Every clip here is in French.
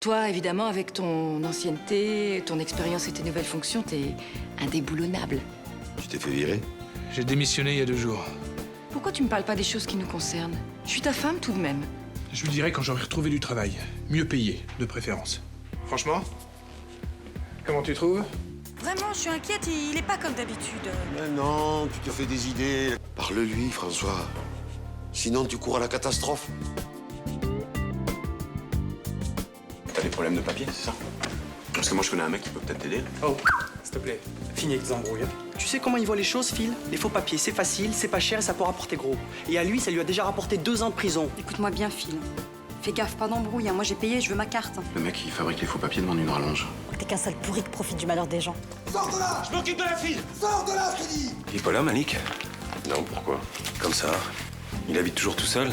Toi, évidemment, avec ton ancienneté, ton expérience et tes nouvelles fonctions, t'es indéboulonnable. Tu t'es fait virer? J'ai démissionné il y a 2 jours. Pourquoi tu me parles pas des choses qui nous concernent? Je suis ta femme tout de même. Je lui dirai quand j'aurai retrouvé du travail. Mieux payé, de préférence. Franchement? Comment tu trouves? Vraiment, je suis inquiète, il est pas comme d'habitude. Mais non, tu te fais des idées. Parle-lui, François. Sinon, tu cours à la catastrophe. T'as des problèmes de papier, c'est ça? Parce que moi, je connais un mec qui peut peut-être t'aider. Oh, s'il te plaît, finis avec tes embrouilles. Tu sais comment il voit les choses, Phil? Les faux papiers, c'est facile, c'est pas cher et ça peut rapporter gros. Et à lui, ça lui a déjà rapporté 2 ans de prison. Écoute-moi bien, Phil. Fais gaffe, pas d'embrouille, hein. Moi j'ai payé, je veux ma carte. Le mec qui fabrique les faux papiers demande une rallonge. T'es qu'un sale pourri qui profite du malheur des gens. Sors de là! Je m'occupe de la fille! Sors de là, je te dis! Il est pas là, Malik? Non, pourquoi? Comme ça. Il habite toujours tout seul.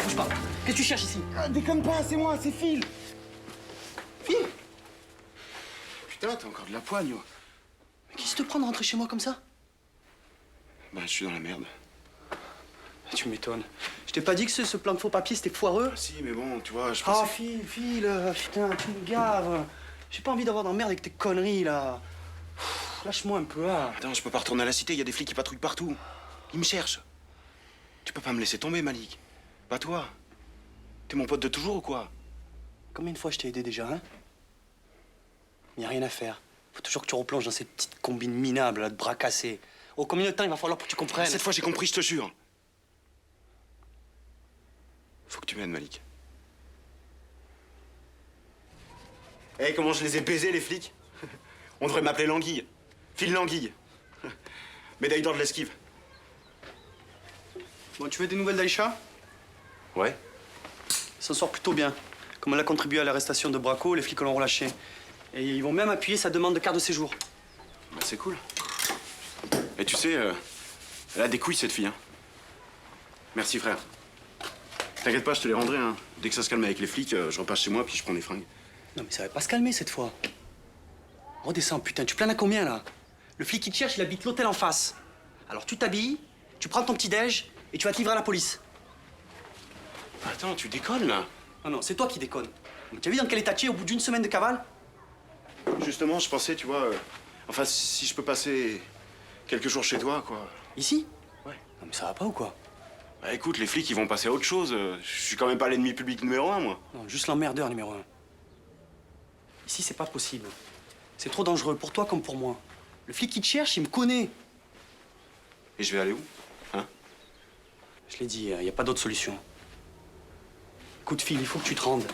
Bouge pas. Qu'est-ce que tu cherches ici? Ah, déconne pas, c'est moi, c'est Phil! Phil? Putain, t'as encore de la poigne, moi. Mais qu'est-ce qui te prend de rentrer chez moi comme ça? Bah, je suis dans la merde. Tu m'étonnes. Je t'ai pas dit que ce plan de faux papiers, c'était foireux? Ah, si, mais bon, tu vois, je Ah, pensais... Phil, putain, tu me gaves. J'ai pas envie d'avoir d'emmerde avec tes conneries, là. Lâche-moi un peu, là. Attends, je peux pas retourner à la cité, il y a des flics qui patrouillent partout. Ils me cherchent. Tu peux pas me laisser tomber, Malik. Pas toi. T'es mon pote de toujours ou quoi? Combien de fois je t'ai aidé déjà, hein? Y a rien à faire. Faut toujours que tu replonges dans cette petite combine minable, là, de bras cassés. Oh, combien de temps il va falloir pour que tu comprennes? Cette fois, j'ai compris, je te jure. Faut que tu m'aides, Malik. Hé, comment je les ai baisés, les flics? On devrait m'appeler l'anguille. Phil l'anguille. Médaille d'or de l'esquive. Bon, tu veux des nouvelles d'Aïcha? Ouais. Il s'en sort plutôt bien. Comme elle a contribué à l'arrestation de Braco, les flics l'ont relâché. Et ils vont même appuyer sa demande de carte de séjour. Bah, c'est cool. Et tu sais, elle a des couilles, cette fille, hein. Merci, frère. T'inquiète pas, je te les rendrai, hein. Dès que ça se calme avec les flics, je repasse chez moi, puis je prends des fringues. Non, mais ça va pas se calmer cette fois. Redescends, putain, tu planes à combien, là? Le flic qui te cherche, il habite l'hôtel en face. Alors tu t'habilles, tu prends ton petit-déj et tu vas te livrer à la police. Attends, tu déconnes, là? Non, non, c'est toi qui déconnes. Tu as vu dans quel état tu es au bout d'une semaine de cavale? Justement, je pensais, tu vois... enfin, si je peux passer quelques jours chez toi, quoi. Ici? Ouais. Non, mais ça va pas ou quoi? Bah écoute, les flics, ils vont passer à autre chose. Je suis quand même pas l'ennemi public numéro 1, moi. Non, juste l'emmerdeur numéro 1. Ici, c'est pas possible. C'est trop dangereux, pour toi comme pour moi. Le flic qui te cherche, il me connaît. Et je vais aller où? Hein? Je l'ai dit, y a pas d'autre solution. Écoute, Phil, il faut que tu te rendes.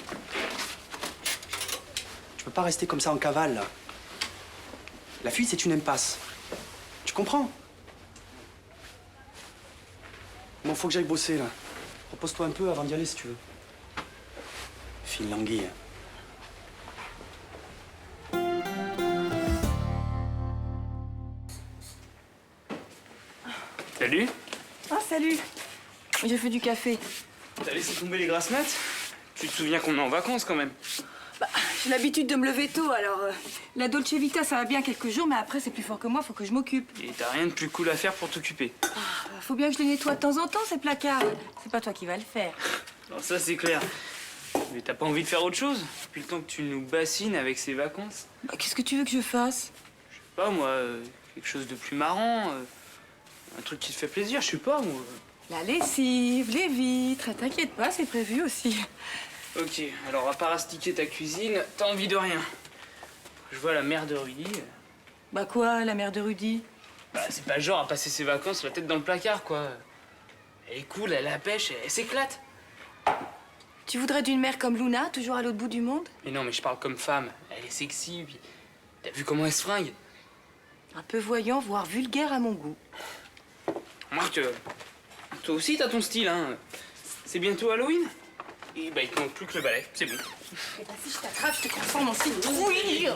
Tu peux pas rester comme ça en cavale, là. La fuite, c'est une impasse. Tu comprends? Bon, faut que j'aille bosser, là. Repose-toi un peu avant d'y aller, si tu veux. Phil l'anguille. Salut. Ah, salut! J'ai fait du café. T'as laissé tomber les grasses maths? Tu te souviens qu'on est en vacances quand même? Bah, j'ai l'habitude de me lever tôt, alors la Dolce Vita, ça va bien quelques jours, mais après, c'est plus fort que moi, faut que je m'occupe. Et t'as rien de plus cool à faire pour t'occuper. Faut bien que je les nettoie de temps en temps, ces placards. C'est pas toi qui vas le faire. Non, ça c'est clair. Mais t'as pas envie de faire autre chose? Depuis le temps que tu nous bassines avec ces vacances? Bah, qu'est-ce que tu veux que je fasse? Je sais pas moi, quelque chose de plus marrant, un truc qui te fait plaisir, je sais pas moi. La lessive, les vitres, t'inquiète pas, c'est prévu aussi. Ok, alors à part astiquer ta cuisine, t'as envie de rien. Je vois la mère de Rudy. Bah quoi, la mère de Rudy? Bah c'est pas le genre à passer ses vacances la tête dans le placard quoi. Elle est cool, elle a la pêche, elle s'éclate. Tu voudrais d'une mère comme Luna, toujours à l'autre bout du monde? Mais non, mais je parle comme femme. Elle est sexy, puis t'as vu comment elle se fringue? Un peu voyant, voire vulgaire à mon goût. Remarque, toi aussi t'as ton style, hein. C'est bientôt Halloween. Et bah il te manque plus que le balai, c'est bon. Eh ben, si je t'attrape, je te transforme en citrouille.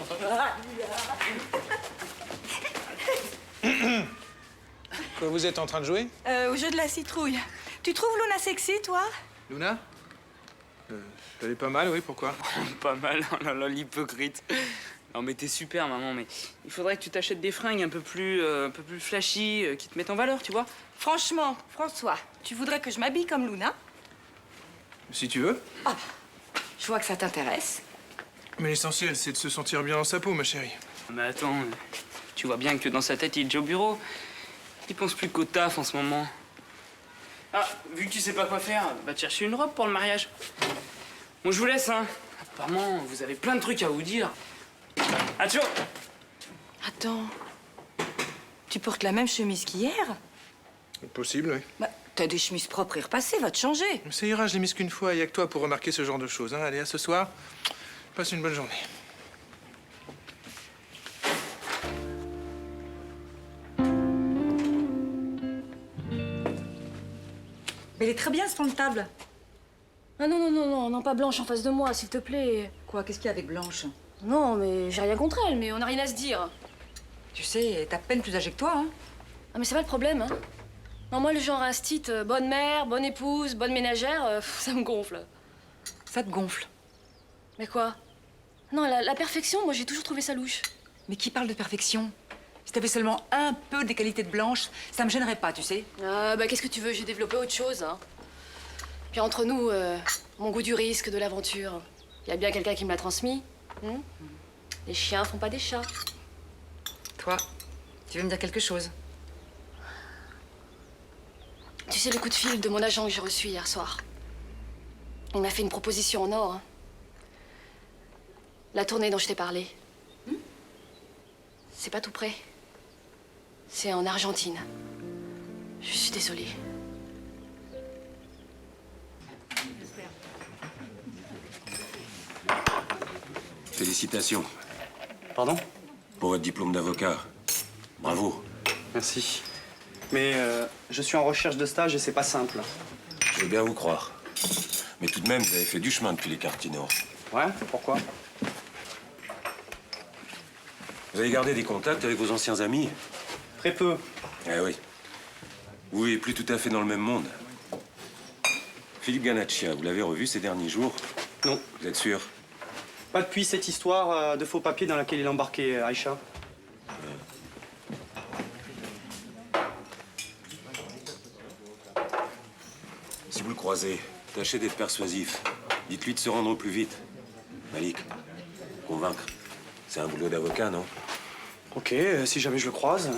Quoi, vous êtes en train de jouer? Au jeu de la citrouille. Tu trouves Luna sexy, toi? Luna? Elle est pas mal, oui, pourquoi? Pas mal, oh là là, l'hypocrite. Non mais t'es super, maman, mais il faudrait que tu t'achètes des fringues un peu plus flashy, qui te mettent en valeur, tu vois. Franchement, François, tu voudrais que je m'habille comme Luna? Si tu veux. Je vois que ça t'intéresse. Mais l'essentiel, c'est de se sentir bien dans sa peau, ma chérie. Mais attends, tu vois bien que dans sa tête, il est déjà au bureau. Il pense plus qu'au taf en ce moment. Ah, vu que tu sais pas quoi faire, va te chercher une robe pour le mariage. Bon, je vous laisse, hein. Apparemment, vous avez plein de trucs à vous dire. Atcho! Attends. Tu portes la même chemise qu'hier? Possible, oui. Bah, t'as des chemises propres et repassées, va te changer. Mais ça ira, je l'ai mise qu'une fois, il y a que toi pour remarquer ce genre de choses. Hein. Allez, à ce soir. Passe une bonne journée. Mais elle est très bien, ce plan de table. Ah non, non, non, non, non, pas Blanche en face de moi, s'il te plaît. Quoi, qu'est-ce qu'il y a avec Blanche? Non, mais j'ai rien contre elle, mais on n'a rien à se dire. Tu sais, elle est à peine plus âgée que toi, hein. Ah, mais c'est pas le problème, hein. Non, moi, le genre instit, bonne mère, bonne épouse, bonne ménagère, ça me gonfle. Ça te gonfle. Mais quoi? Non, la perfection, moi, j'ai toujours trouvé ça louche. Mais qui parle de perfection? Si t'avais seulement un peu des qualités de Blanche, ça me gênerait pas, tu sais. Ah, bah, qu'est-ce que tu veux? J'ai développé autre chose, hein. Puis entre nous, mon goût du risque, de l'aventure, y a bien quelqu'un qui me l'a transmis. Les chiens font pas des chats. Toi, tu veux me dire quelque chose? Tu sais le coup de fil de mon agent que j'ai reçu hier soir? Il m'a fait une proposition en or. Hein. La tournée dont je t'ai parlé. C'est pas tout près. C'est en Argentine. Je suis désolée. Félicitations Pardon? pour votre diplôme d'avocat. Bravo. Merci. Mais je suis en recherche de stage et c'est pas simple. Je veux bien vous croire. Mais tout de même, vous avez fait du chemin depuis les quartiers nord. Ouais? Pourquoi? Vous avez gardé des contacts avec vos anciens amis? Très peu. Eh oui. Vous vivez plus tout à fait dans le même monde. Philippe Ganaccia, vous l'avez revu ces derniers jours? Non. Vous êtes sûr? Pas depuis cette histoire de faux papiers dans laquelle il a embarqué Aïcha. Si vous le croisez, tâchez d'être persuasif. Dites-lui de se rendre au plus vite. Malik, convaincre. C'est un boulot d'avocat, non? Ok, si jamais je le croise.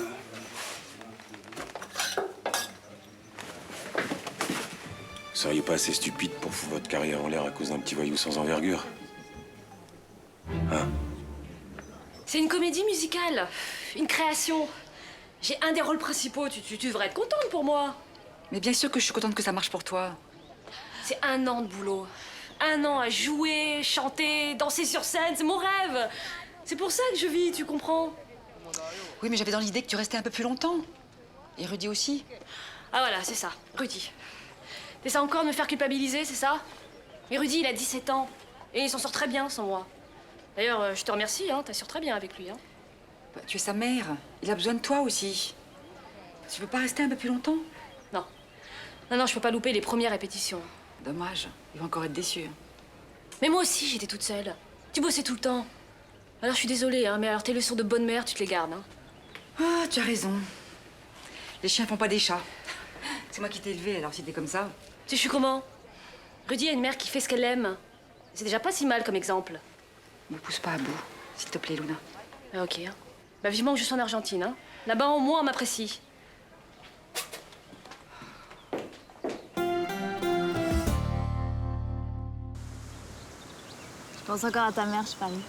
Vous seriez pas assez stupide pour foutre votre carrière en l'air à cause d'un petit voyou sans envergure? Hein? C'est une comédie musicale, une création. J'ai un des rôles principaux, tu devrais être contente pour moi. Mais bien sûr que je suis contente que ça marche pour toi. C'est 1 an de boulot. 1 an à jouer, chanter, danser sur scène, c'est mon rêve. C'est pour ça que je vis, tu comprends? Oui, mais j'avais dans l'idée que tu restais un peu plus longtemps. Et Rudy aussi. Ah voilà, c'est ça, Rudy. T'essaies encore de me faire culpabiliser, c'est ça? Mais Rudy, il a 17 ans. Et il s'en sort très bien sans moi. D'ailleurs, je te remercie, hein, t'assures très bien avec lui. Hein. Bah, tu es sa mère. Il a besoin de toi aussi. Tu veux pas rester un peu plus longtemps? Non. Non, je peux pas louper les premières répétitions. Dommage. Il va encore être déçu. Mais moi aussi, j'étais toute seule. Tu bossais tout le temps. Alors, je suis désolée, hein, mais alors tes leçons de bonne mère, tu te les gardes. Hein. Ah, tu as raison. Les chiens font pas des chats. C'est moi qui t'ai élevé, alors si t'es comme ça. Tu sais, je suis comment? Rudy a une mère qui fait ce qu'elle aime. C'est déjà pas si mal comme exemple. Ne me pousse pas à bout, s'il te plaît, Luna. Ah, ok. Hein. Bah, vivement que je sois en Argentine. Hein. Là-bas, au moins, on m'apprécie. Je pense encore à ta mère, je parie.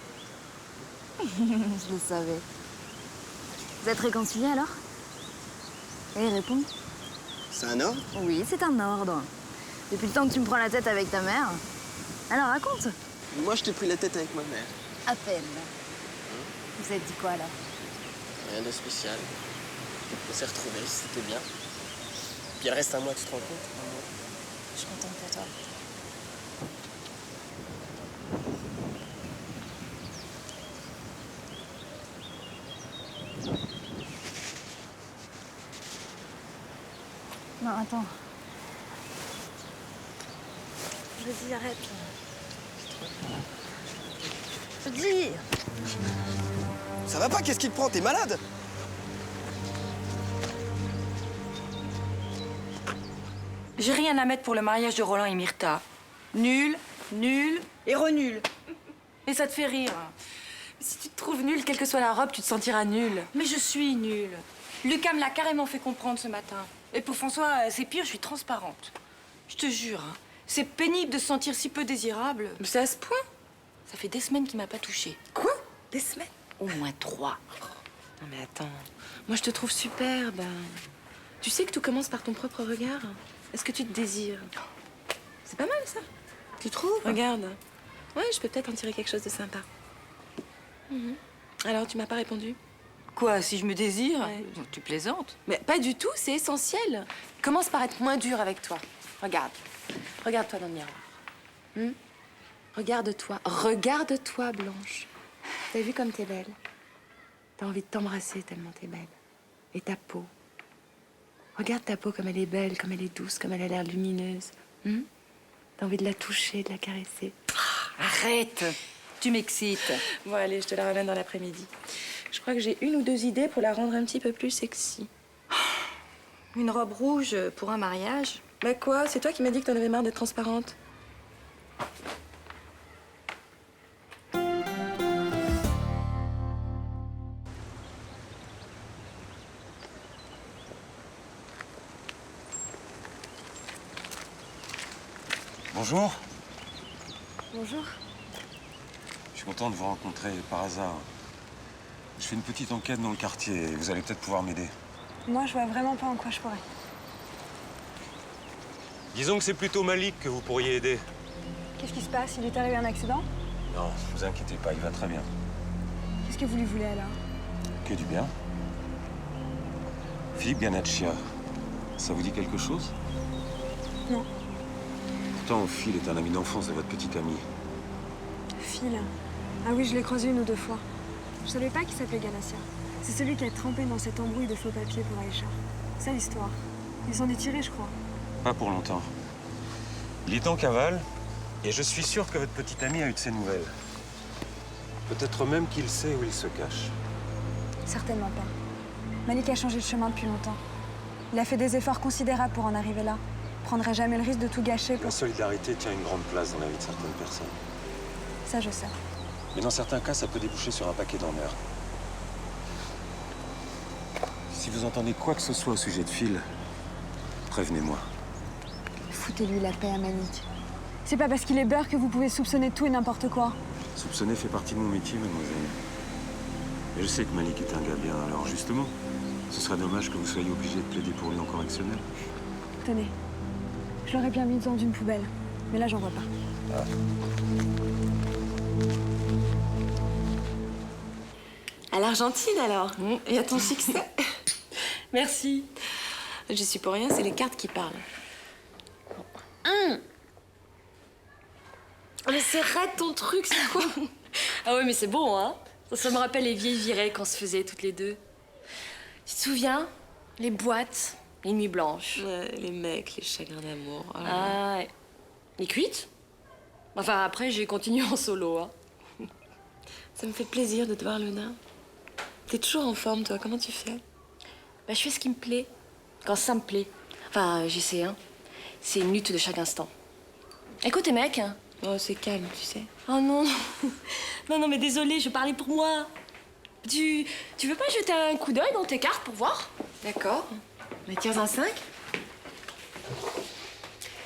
Je le savais. Vous êtes réconciliés alors? Et il répond? C'est un ordre? Oui, c'est un ordre. Depuis le temps que tu me prends la tête avec ta mère. Alors raconte. Moi, je t'ai pris la tête avec ma mère. À peine. Vous êtes dit quoi alors? Rien de spécial. On s'est retrouvés, c'était bien. Puis elle reste à moi, tu te rends compte? Je suis contente pour toi. Non, attends. Vas-y, arrête. Je te dis. Ça va pas, qu'est-ce qui te prend? T'es malade? J'ai rien à mettre pour le mariage de Roland et Myrtha. Nul, nul et renul. Et ça te fait rire. Si tu te trouves nul, quelle que soit la robe, tu te sentiras nul. Mais je suis nulle. Lucas me l'a carrément fait comprendre ce matin. Et pour François, c'est pire, je suis transparente. Je te jure, hein, c'est pénible de se sentir si peu désirable. Mais c'est à ce point. Ça fait des semaines qu'il m'a pas touchée. Quoi? Des semaines? Au moins 3. Non mais attends, moi je te trouve superbe. Tu sais que tout commence par ton propre regard. Est-ce que tu te désires? C'est pas mal ça. Tu trouves? Regarde. Ouais, je peux peut-être en tirer quelque chose de sympa. Alors, tu m'as pas répondu? Quoi, si je me désire? Ouais. Tu plaisantes? Mais pas du tout, c'est essentiel. Commence par être moins dur avec toi. Regarde. Regarde-toi dans le miroir. Regarde-toi. Regarde-toi, Blanche. T'as vu comme t'es belle? T'as envie de t'embrasser tellement t'es belle. Et ta peau. Regarde ta peau comme elle est belle, comme elle est douce, comme elle a l'air lumineuse. T'as envie de la toucher, de la caresser. Arrête! Tu m'excites. Bon, allez, je te la ramène dans l'après-midi. Je crois que j'ai 1 ou 2 idées pour la rendre un petit peu plus sexy. Une robe rouge pour un mariage? Bah quoi? C'est toi qui m'as dit que t'en avais marre d'être transparente. Bonjour. Bonjour. Je suis content de vous rencontrer par hasard. Je fais une petite enquête dans le quartier et vous allez peut-être pouvoir m'aider. Moi, je vois vraiment pas en quoi je pourrais. Disons que c'est plutôt Malik que vous pourriez aider. Qu'est-ce qui se passe? Il est arrivé un accident? Non, vous inquiétez pas, il va très bien. Qu'est-ce que vous lui voulez alors? Que du bien. Philippe Ganaccia, ça vous dit quelque chose? Non. Pourtant, Phil est un ami d'enfance de votre petite amie. Phil. Ah oui, je l'ai croisé 1 ou 2 fois. Je savais pas qu'il s'appelait Ganassia. C'est celui qui a trempé dans cette embrouille de faux papiers pour Aïcha. C'est l'histoire. Il s'en est tiré, je crois. Pas pour longtemps. Il est en cavale et je suis sûr que votre petite amie a eu de ses nouvelles. Peut-être même qu'il sait où il se cache. Certainement pas. Malik a changé de chemin depuis longtemps. Il a fait des efforts considérables pour en arriver là. Prendrait jamais le risque de tout gâcher pour... La solidarité tient une grande place dans la vie de certaines personnes. Ça, je sais. Mais dans certains cas, ça peut déboucher sur un paquet d'emmerdes. Si vous entendez quoi que ce soit au sujet de Phil, prévenez-moi. Foutez-lui la paix à Malik. C'est pas parce qu'il est beurre que vous pouvez soupçonner tout et n'importe quoi. Soupçonner fait partie de mon métier, mademoiselle. Et je sais que Malik est un gars bien, alors justement, ce serait dommage que vous soyez obligé de plaider pour lui en correctionnel. Tenez, je l'aurais bien mis dans une poubelle. Mais là, j'en vois pas. Ah. À l'Argentine, alors. Et à ton succès. Merci. Je suis pour rien, c'est les cartes qui parlent. Mais c'est raide ton truc, c'est quoi? Ah ouais, mais c'est bon, hein? Ça me rappelle les vieilles virées qu'on se faisait toutes les deux. Tu te souviens? Les boîtes, les nuits blanches. Ouais, les mecs, les chagrins d'amour. Oh là là. Ah, ouais. Les cuites? Enfin, après, j'ai continué en solo, hein. Ça me fait plaisir de te voir, Luna. T'es toujours en forme, toi. Comment tu fais? Bah, je fais ce qui me plaît, quand ça me plaît. Enfin, j'essaie, hein. C'est une lutte de chaque instant. Écoute, les mecs. Oh, c'est calme, tu sais. Oh non, non, mais désolée, je parlais pour moi. Tu veux pas jeter un coup d'œil dans tes cartes pour voir? D'accord. Mais tire un 5.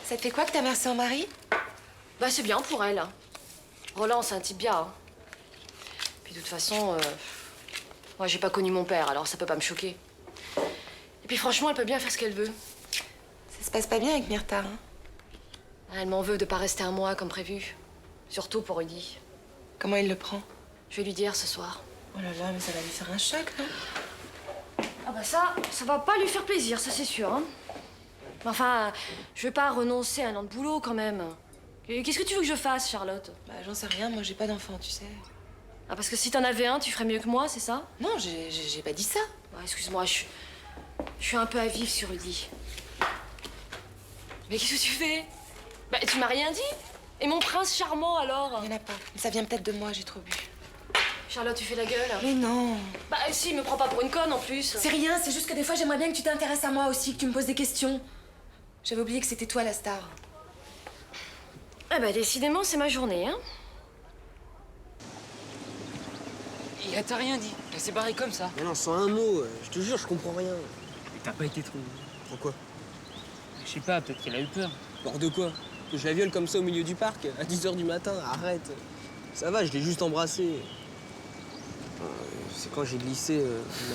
Ça te fait quoi que ta mère soit en mari? Bah, c'est bien pour elle. Roland, c'est un type bien. Hein. Puis de toute façon, moi, j'ai pas connu mon père, alors ça peut pas me choquer. Et puis franchement, elle peut bien faire ce qu'elle veut. Ça se passe pas bien avec Myrtha, hein? Elle m'en veut de pas rester un mois comme prévu. Surtout pour Rudy. Comment il le prend? Je vais lui dire ce soir. Oh là là, mais ça va lui faire un choc, non? Ah bah ça va pas lui faire plaisir, ça c'est sûr. Hein. Mais enfin, je vais pas renoncer à un an de boulot quand même. Qu'est-ce que tu veux que je fasse, Charlotte? Bah, j'en sais rien, moi j'ai pas d'enfant, tu sais. Ah, parce que si t'en avais un, tu ferais mieux que moi, c'est ça? Non, j'ai pas dit ça. Ouais, excuse-moi, je suis un peu à vif sur Rudy. Mais qu'est-ce que tu fais? Bah, tu m'as rien dit? Et mon prince charmant, alors? Il y en a pas. Ça vient peut-être de moi, j'ai trop bu. Charlotte, tu fais la gueule? Mais non. Bah, si, me prends pas pour une conne, en plus. C'est rien, c'est juste que des fois, j'aimerais bien que tu t'intéresses à moi aussi, que tu me poses des questions. J'avais oublié que c'était toi, la star. Ah bah, décidément, c'est ma journée, hein. Et elle t'a rien dit. Elle s'est barrée comme ça. Mais non, sans un mot, je te jure, je comprends rien. Mais t'as pas été trop... Pourquoi? Je sais pas, peut-être qu'elle a eu peur. Peur de quoi? Que je la viole comme ça au milieu du parc, à 10h du matin, arrête. Ça va, je l'ai juste embrassée. C'est quand j'ai glissé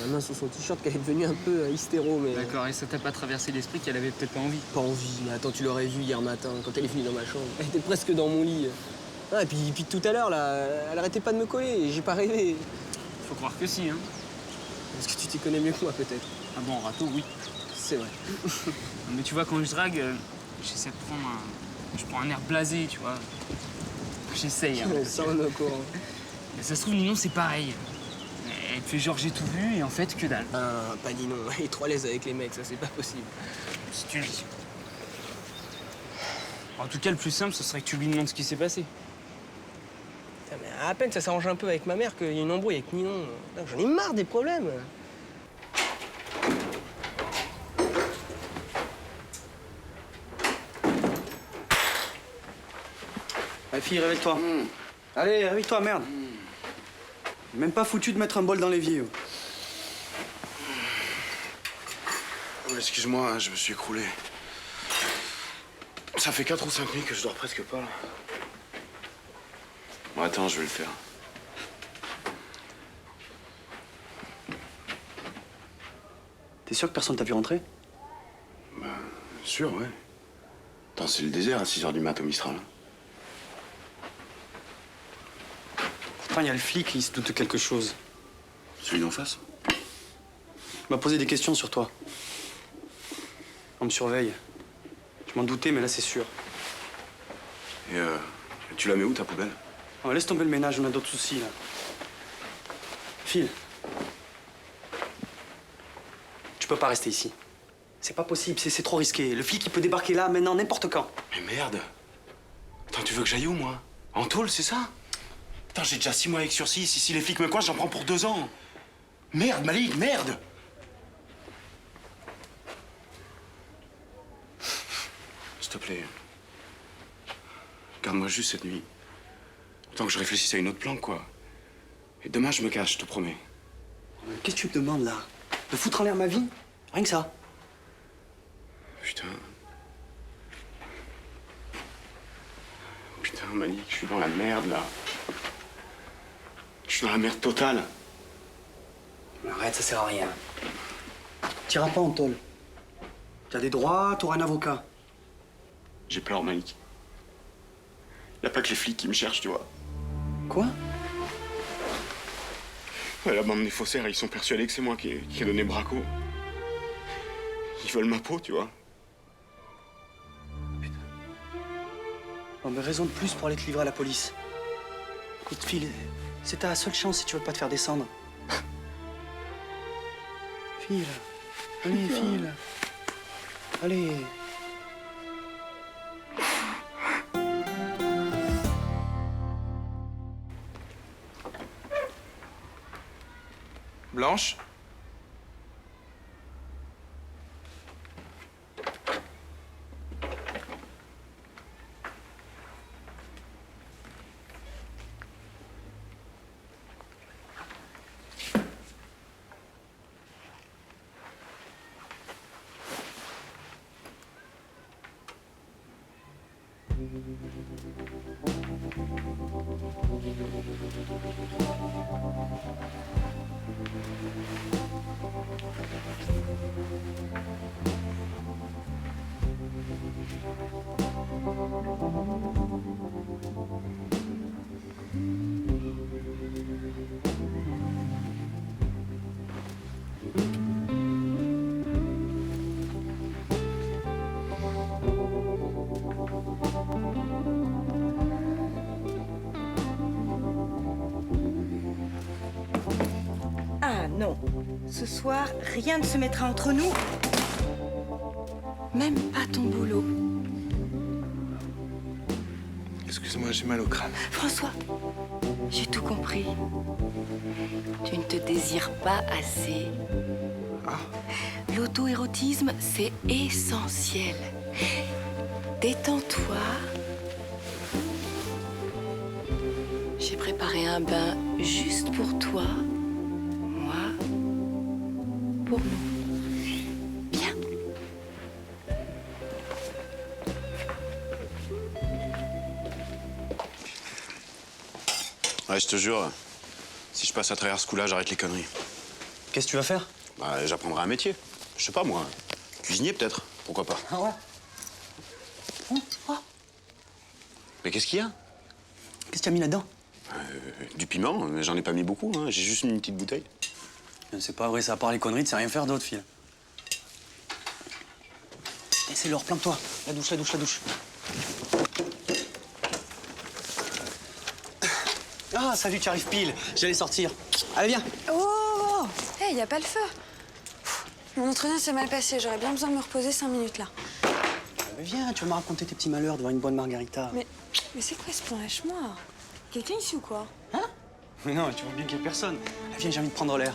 ma main sous son t-shirt qu'elle est devenue un peu hystéro, mais... D'accord, et ça t'a pas traversé l'esprit qu'elle avait peut-être pas envie? Pas envie, mais attends, tu l'aurais vue hier matin, quand elle est venue dans ma chambre. Elle était presque dans mon lit. Ah, et puis tout à l'heure, là, elle arrêtait pas de me coller, et j'ai pas rêvé. Faut croire que si, hein. Est-ce que tu t'y connais mieux que moi, peut-être? Ah bon, râteau, oui. C'est vrai. Mais tu vois, quand je drague, j'essaie de prendre un... Je prends un air blasé, tu vois. J'essaye, hein. Ça, on est au courant. Mais ça se trouve, Ninon, c'est pareil. Elle te fait genre j'ai tout vu et en fait, que dalle. Ah, pas Ninon. Il est trop à l'aise avec les mecs, ça, c'est pas possible. Si tu le dis. En tout cas, le plus simple, ce serait que tu lui demandes ce qui s'est passé. Putain, mais à peine ça s'arrange un peu avec ma mère qu'il y a une embrouille avec Ninon. J'en ai marre des problèmes. Allez, fille, réveille-toi. Allez, réveille-toi, merde. Même pas foutu de mettre un bol dans l'évier. Oh, excuse-moi, je me suis écroulé. Ça fait 4 ou 5 nuits que je dors presque pas, là. Bon, attends, je vais le faire. T'es sûr que personne t'a vu rentrer? Bah, sûr, ouais. Attends, c'est le désert à 6h du mat au Mistral. Pourtant, il y a le flic qui se doute de quelque chose. Celui d'en face? Il m'a posé des questions sur toi. On me surveille. Je m'en doutais, mais là, c'est sûr. Et tu la mets où, ta poubelle? Oh, laisse tomber le ménage, on a d'autres soucis, là. Phil. Tu peux pas rester ici. C'est pas possible, c'est trop risqué. Le flic, il peut débarquer là, maintenant, n'importe quand. Mais merde! Attends, tu veux que j'aille où, moi? En tôle, c'est ça? Putain, j'ai déjà 6 mois avec sursis. Si les flics me coincent, j'en prends pour 2 ans. Merde, Malik, merde! S'il te plaît. Garde-moi juste cette nuit. Tant que je réfléchisse à une autre planque, quoi. Et demain, je me cache, je te promets. Qu'est-ce que tu me demandes, là? De foutre en l'air ma vie? Rien que ça. Putain. Putain, Malik, je suis dans la merde, là. Je suis dans la merde totale. Arrête, ça sert à rien. T'iras pas en tôle. T'as des droits, t'auras un avocat. J'ai peur, Malik. Y a pas que les flics qui me cherchent, tu vois. Quoi? Ouais, la bande des faussaires, ils sont persuadés que c'est moi qui ai donné Braco. Ils veulent ma peau, tu vois. Bon, mais raison de plus pour aller te livrer à la police. Écoute, Phil, c'est ta seule chance si tu veux pas te faire descendre. Phil. Allez, Phil. Allez. Blanche? ce soir, rien ne se mettra entre nous. Même pas ton boulot. Excuse-moi, j'ai mal au crâne. François, j'ai tout compris. Tu ne te désires pas assez. L'auto-érotisme, c'est essentiel. Détends-toi. J'ai préparé un bain juste pour toi. Moi, pour nous. Viens. Ouais, je te jure, si je passe à travers ce coup-là, j'arrête les conneries. Qu'est-ce que tu vas faire? Bah, j'apprendrai un métier. Je sais pas, moi. Cuisinier, peut-être. Pourquoi pas? Ah ouais? Mais qu'est-ce qu'il y a? Qu'est-ce que tu as mis là-dedans? Du piment, mais j'en ai pas mis beaucoup, hein. J'ai juste mis une petite bouteille. C'est pas vrai, ça, à part les conneries, tu sais rien faire d'autre, Phil. Et c'est l'heure, planque-toi. La douche, la douche, la douche. Ah, salut, tu arrives pile. J'allais sortir. Allez, viens. Oh, hey, y a pas le feu. Mon entretien s'est mal passé. J'aurais bien besoin de me reposer 5 minutes là. Mais viens, tu vas me raconter tes petits malheurs devant une bonne margarita. Mais c'est quoi ce plan lâche-moi? Quelqu'un ici ou quoi? Hein? Mais non, tu vois bien qu'il y a personne. Ah, viens, j'ai envie de prendre l'air.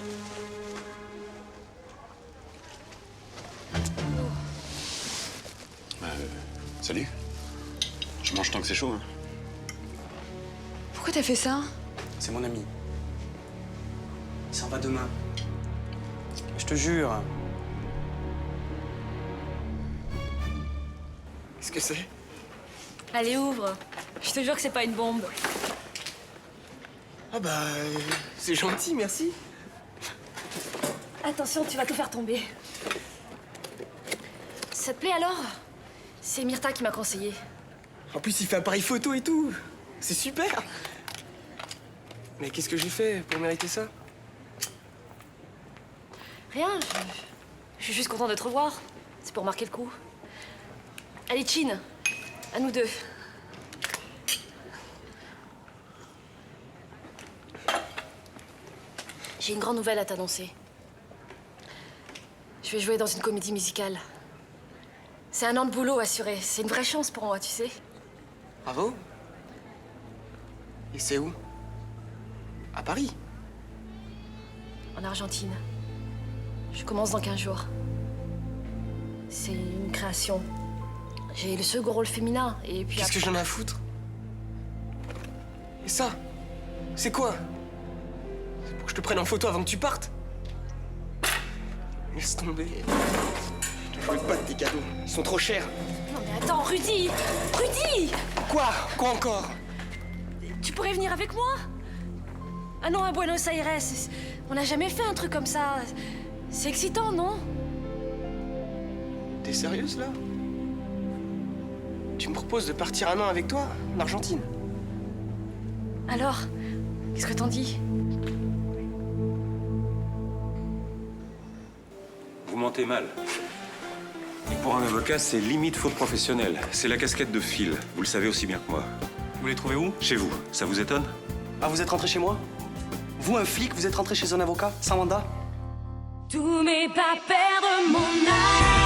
Salut. Je mange tant que c'est chaud, hein. Pourquoi t'as fait ça? C'est mon ami. Il s'en va demain. Je te jure. Qu'est-ce que c'est? Allez, ouvre. Je te jure que c'est pas une bombe. Ah bah, c'est gentil, merci. Attention, tu vas tout faire tomber. Ça te plaît alors? C'est Myrtha qui m'a conseillé. En plus, il fait appareil photo et tout. C'est super. Mais qu'est-ce que j'ai fait pour mériter ça? Rien, je suis juste contente de te revoir. C'est pour marquer le coup. Allez, Chin, à nous deux. J'ai une grande nouvelle à t'annoncer. Je vais jouer dans une comédie musicale. C'est 1 an de boulot assuré. C'est une vraie chance pour moi, tu sais. Bravo. Et c'est où? À Paris? En Argentine. Je commence dans 15 jours. C'est une création. J'ai le second rôle féminin, et puis Qu'est-ce que j'en ai à foutre? Et ça? C'est quoi? C'est pour que je te prenne en photo avant que tu partes? Laisse tomber. Je veux pas de tes cadeaux. Ils sont trop chers. Non mais attends, Rudy! Rudy! Quoi? Quoi encore? Tu pourrais venir avec moi? Ah non, à Buenos Aires, on n'a jamais fait un truc comme ça. C'est excitant, non? T'es sérieuse, là? Tu me proposes de partir 1 an avec toi, en Argentine? Alors, qu'est-ce que t'en dis? Vous mentez mal. Et pour un avocat, c'est limite faute professionnelle. C'est la casquette de Phil. Vous le savez aussi bien que moi. Vous les trouvez où? Chez vous. Ça vous étonne? Ah, vous êtes rentré chez moi? Vous, un flic, vous êtes rentré chez un avocat, sans mandat? Tout mais pas perdre mon âme.